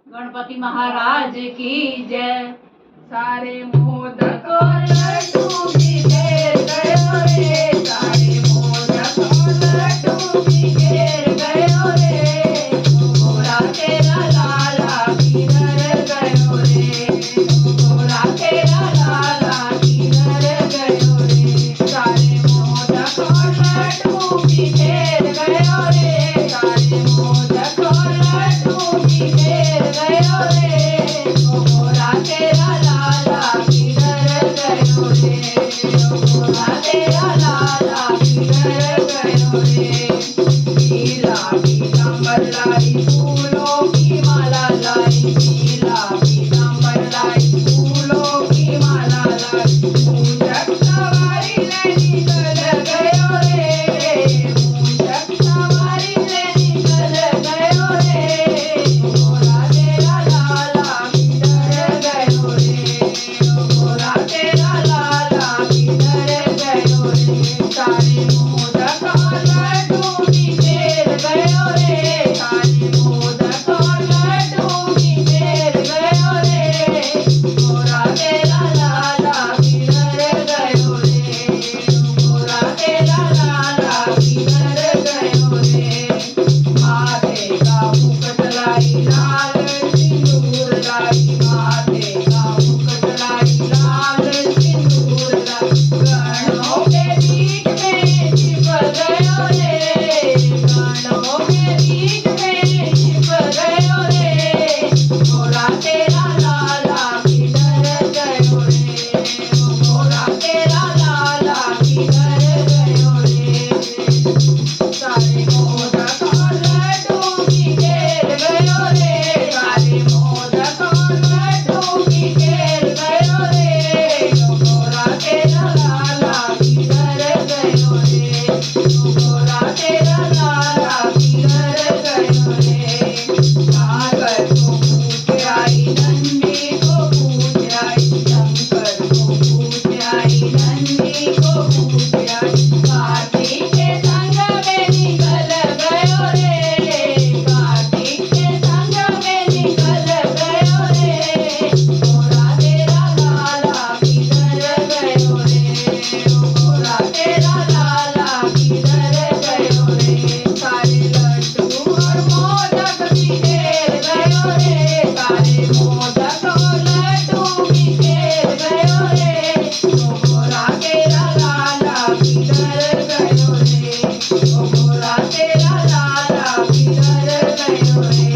गणपती महाराज की जय। सारे मोदक और लड्डू भी घेर गयो रे, सारे मोदक और लड्डू भी घेर गयो रे। घोड़ा तेरा लाला किधर गयो रे, घोड़ा तेरा लाला किधर गयो रे। सारे मोदक और लड्डू भी घेर गयो रे, सारे मोदक और लड्डू भी घेर गयो रे। घोड़ा तेरा लाला किधर गयो रे, घोड़ा तेरा लाला किधर गयो रे। पीला पीतांबर लाई फूलों की माला लाई, पीला पीतांबर लाई फूलों की माला लाई। मूषक सवारी ले निकल गयो रे, मूषक सवारी ले निकल गयो रे। घोड़ा तेरा लाला किधर गयो रे, घोड़ा तेरा लाला किधर गयो रे। सारे मोदक और लड्डू भी घेर गयो रे, सारे मोदक और लड्डू भी घेर गयो रे। घोड़ा तेरा लाला किधर गयो रे, घोड़ा तेरा लाला किधर गयो रे। माथे का मुकुट लाई लाल सिंदूर लाई, माथे का मुकुट लाई लाल सिंदूर लाई। गणों के बीच में छिप गयो रे, गणों के बीच में छिप गयो रे। घोड़ा तेरा लाला किधर गयो रे, घोड़ा तेरा लाला किधर गयो रे। सारे मोदक और लड्डू भी घेर गयो रे, सारे मोदक और लड्डू भी घेर गयो रे। घोड़ा तेरा लाला किधर गयो रे, घोड़ा तेरा लाला किधर गयो रे। सारे मोदक और लड्डू भी घेर गयो रे, सारे मोदक और लड्डू भी घेर गयो रे। घोड़ा तेरा लाला किधर गयो रे, घोड़ा तेरा लाला किधर गयो रे। सारे मोदक और लड्डू भी घेर गयो रे, सारे मोदक और लड्डू भी घेर गयो रे। घोड़ा तेरा लाला किधर गयो रे, घोड़ा तेरा लाला किधर गयो रे। सागर को पूछ आई नंदी को पूछ आई, शंकर को पूछ आई नंदी को पूछ आई। कार्तिक के संग में निकल गयो रे, कार्तिक के संग में निकल गयो रे। घोड़ा तेरा लाला किधर गयो रे, घोड़ा तेरा लाला किधर गयो रे। सारे लड्डू और मोदक भी घेर गयो रे, सारे मोदक और लड्डू भी घेर गयो रे। घोड़ा तेरा लाला किधर गयो रे, घोड़ा तेरा लाला किधर गयो रे।